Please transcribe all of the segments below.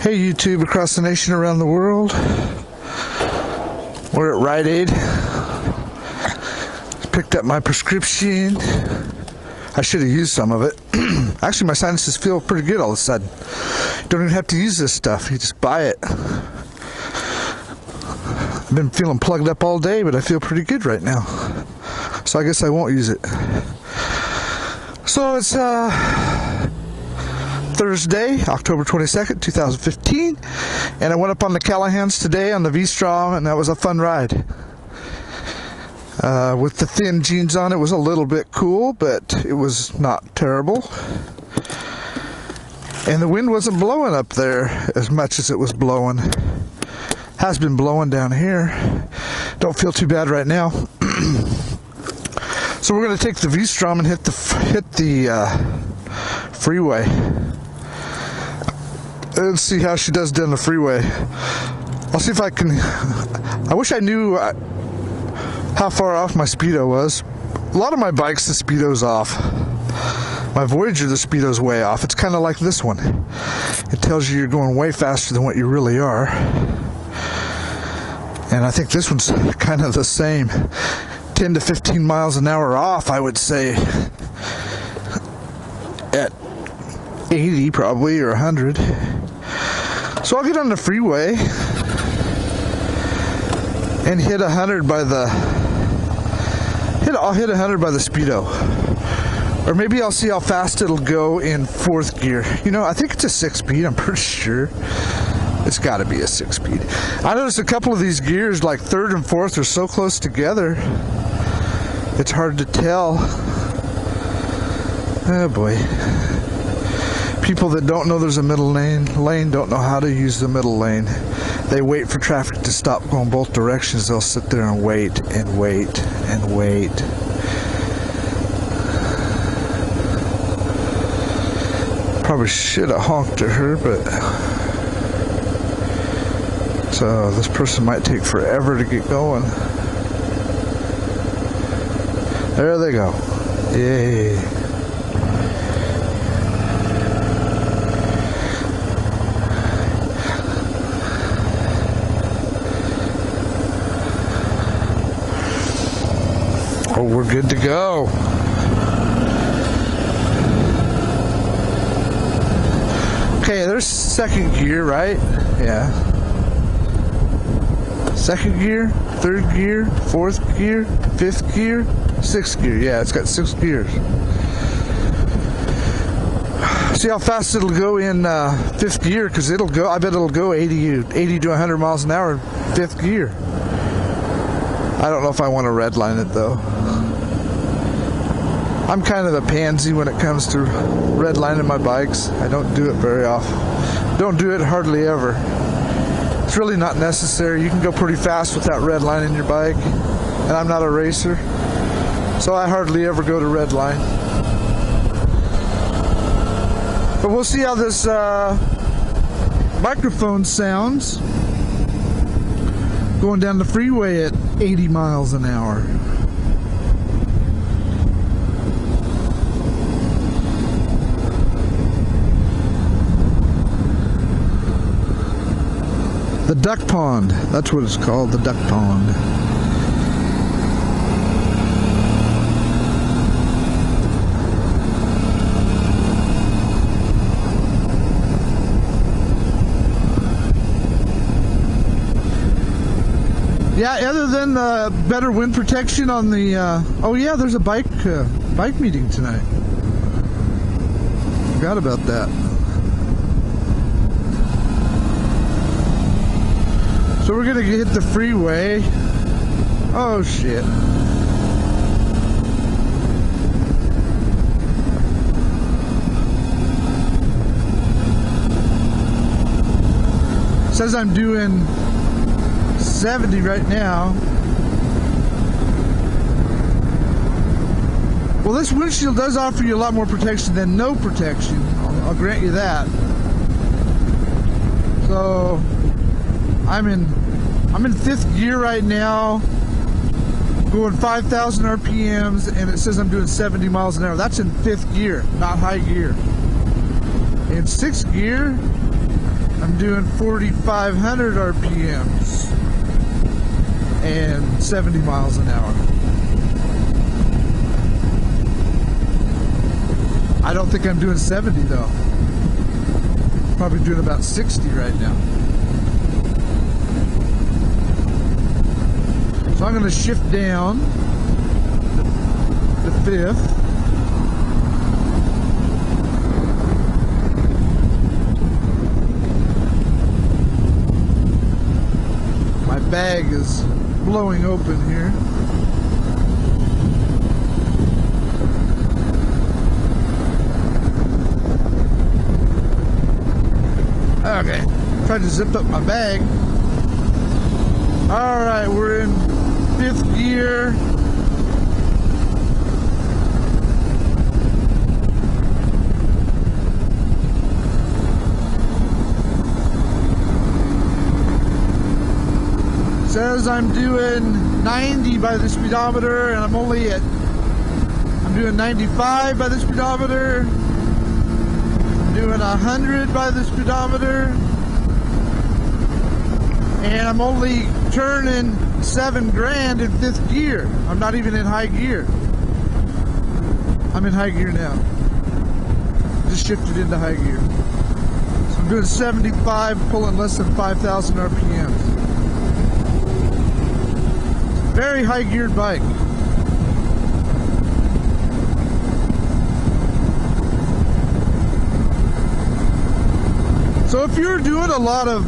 Hey YouTube across the nation, around the world. We're at Rite Aid. Picked up my prescription. I should have used some of it. Actually, my sinuses feel pretty good all of a sudden. Don't even have to use this stuff. You just buy it. I've been feeling plugged up all day, but I feel pretty good right now. So I guess I won't use it. So it's Thursday, October 22nd, 2015, and I went up on the Callahans today on the V-Strom, and that was a fun ride. With the thin jeans on, it was a little bit cool, but it was not terrible. And the wind wasn't blowing up there as much as it was blowing. Has been blowing down here. Don't feel too bad right now. So we're going to take the V-Strom and hit the freeway. Let's see how she does down the freeway. I'll see if I can. I wish I knew how far off my speedo was. A lot of my bikes, the speedo's off. My Voyager, the speedo's way off. It's kind of like this one. It tells you you're going way faster than what you really are. And I think this one's kind of the same. 10 to 15 miles an hour off, I would say. At 80 probably, or 100. So I'll get on the freeway and hit 100 by the I'll hit 100 by the speedo. Or maybe I'll see how fast it'll go in 4th gear. You know, I think it's a 6-speed, I'm pretty sure. It's got to be a 6-speed. I noticed a couple of these gears, like 3rd and 4th, are so close together. It's hard to tell. Oh boy. People that don't know there's a middle lane don't know how to use the middle lane. They wait for traffic to stop going both directions. They'll sit there and wait and wait and wait. Probably should have honked at her, but so this person might take forever to get going. There they go. Yay. Oh, we're good to go. Okay, there's 2nd gear, right? Yeah. 2nd gear, 3rd gear, 4th gear, 5th gear, 6th gear. Yeah, it's got 6 gears. See how fast it'll go in 5th gear, because it'll go, I bet it'll go 80 to 100 miles an hour in 5th gear. I don't know if I want to redline it though. I'm kind of a pansy when it comes to redlining my bikes. I don't do it very often. Don't do it hardly ever. It's really not necessary. You can go pretty fast without redlining your bike. And I'm not a racer, so I hardly ever go to redline. But we'll see how this microphone sounds going down the freeway at 80 miles an hour. The duck pond, that's what it's called, the duck pond. Yeah, other than the better wind protection on the, oh yeah, there's a bike meeting tonight. Forgot about that. So we're gonna hit the freeway. Oh shit. It says I'm doing 70 right now. Well, this windshield does offer you a lot more protection than no protection. I'll grant you that. So I'm in 5th gear right now, going 5,000 RPMs, and it says I'm doing 70 miles an hour. That's in 5th gear, not high gear. In 6th gear, I'm doing 4,500 RPMs and 70 miles an hour. I don't think I'm doing 70 though. Probably doing about 60 right now. So I'm going to shift down to fifth. My bag is blowing open here. Okay, tried to zip up my bag. All right, we're in fifth gear. Says I'm doing 90 by the speedometer, and I'm doing 95 by the speedometer. Doing 100 by the speedometer, and I'm only turning 7 grand in fifth gear. I'm not even in high gear. I'm in high gear now. Just shifted into high gear. So I'm doing 75, pulling less than 5,000 RPMs. Very high geared bike. So if you're doing a lot of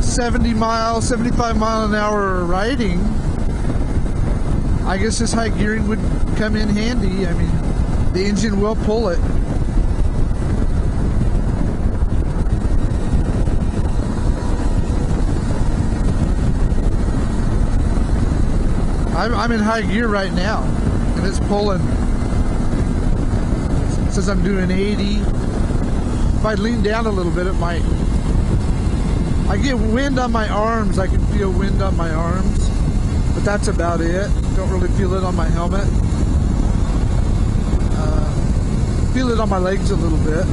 70 mile, 75 mile an hour riding, I guess this high gearing would come in handy. I mean, the engine will pull it. I'm in high gear right now, and it's pulling. It says I'm doing 80. If I lean down a little bit, it might. I get wind on my arms. I can feel wind on my arms, but that's about it. Don't really feel it on my helmet. Feel it on my legs a little bit,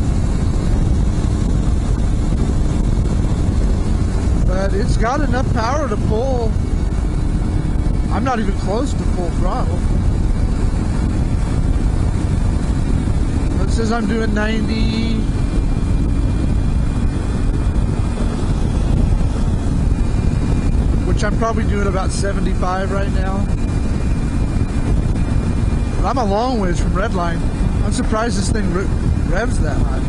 but it's got enough power to pull. I'm not even close to full throttle. It says I'm doing 90. Which I'm probably doing about 75 right now. But I'm a long ways from redline. I'm surprised this thing revs that high.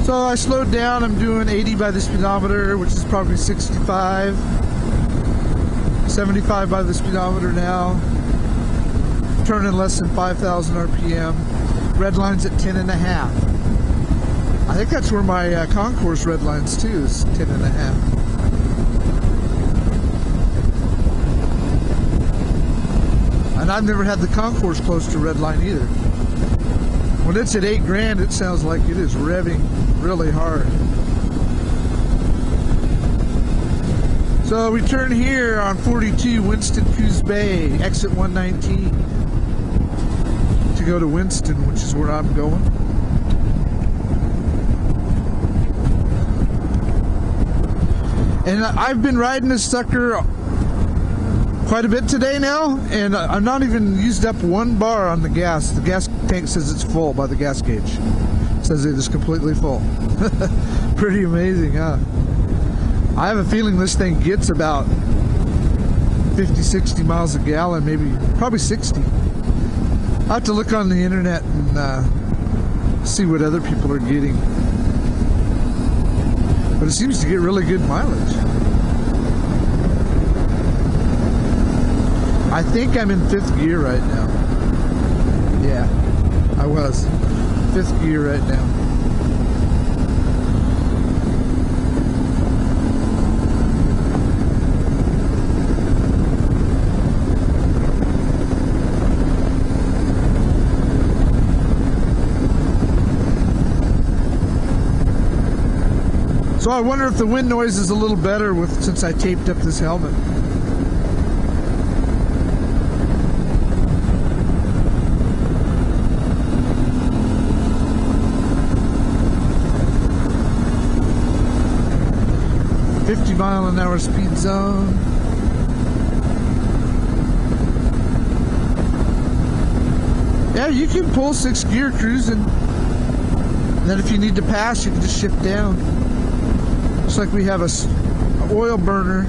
So I slowed down. I'm doing 80 by the speedometer, which is probably 65. 75 by the speedometer now. Turning less than 5,000 RPM. Red line's at 10.5. I think that's where my concourse red line's too, is 10.5. And I've never had the concourse close to red line either. When it's at 8 grand, it sounds like it is revving really hard. So we turn here on 42 Winston Coos Bay, exit 119, to go to Winston, which is where I'm going. And I've been riding this sucker quite a bit today now, and I'm not even used up 1 bar on the gas. The gas tank says it's full by the gas gauge. It says it is completely full. Pretty amazing, huh? I have a feeling this thing gets about 50, 60 miles a gallon, probably 60. I'll have to look on the internet and see what other people are getting. But it seems to get really good mileage. I think I'm in 5th gear right now. Yeah, I was. 5th gear right now. So I wonder if the wind noise is a little better since I taped up this helmet. .50-mile-an-hour speed zone. Yeah, you can pull 6th gear cruising. And then if you need to pass, you can just shift down. Looks like we have an oil burner.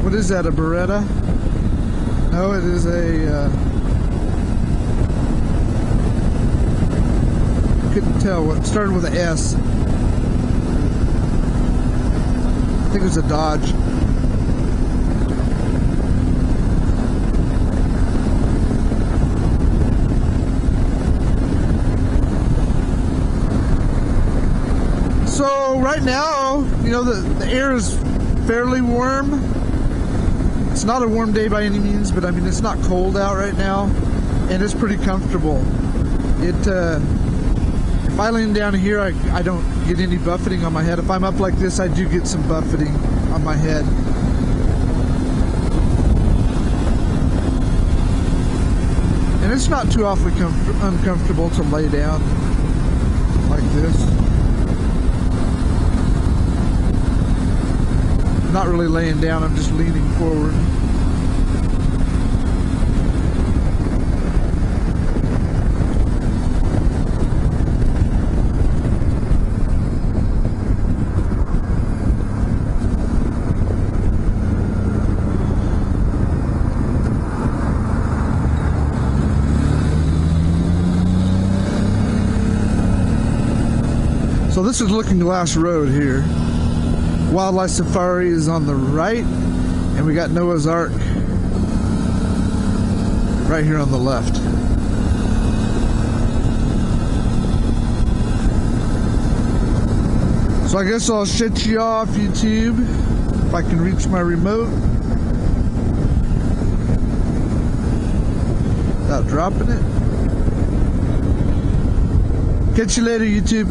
What is that, a Beretta? No, it is a... couldn't tell what started with an S. I think it was a Dodge. So right now, you know, the air is fairly warm. It's not a warm day by any means, but I mean, it's not cold out right now, and it's pretty comfortable. If I lean down here, I don't get any buffeting on my head. If I'm up like this, I do get some buffeting on my head. And it's not too awfully uncomfortable to lay down like this. I'm not really laying down, I'm just leaning forward. So this is Looking Glass Road here. Wildlife Safari is on the right, and we got Noah's Ark right here on the left. So I guess I'll shut you off, YouTube, if I can reach my remote without dropping it. Catch you later, YouTube.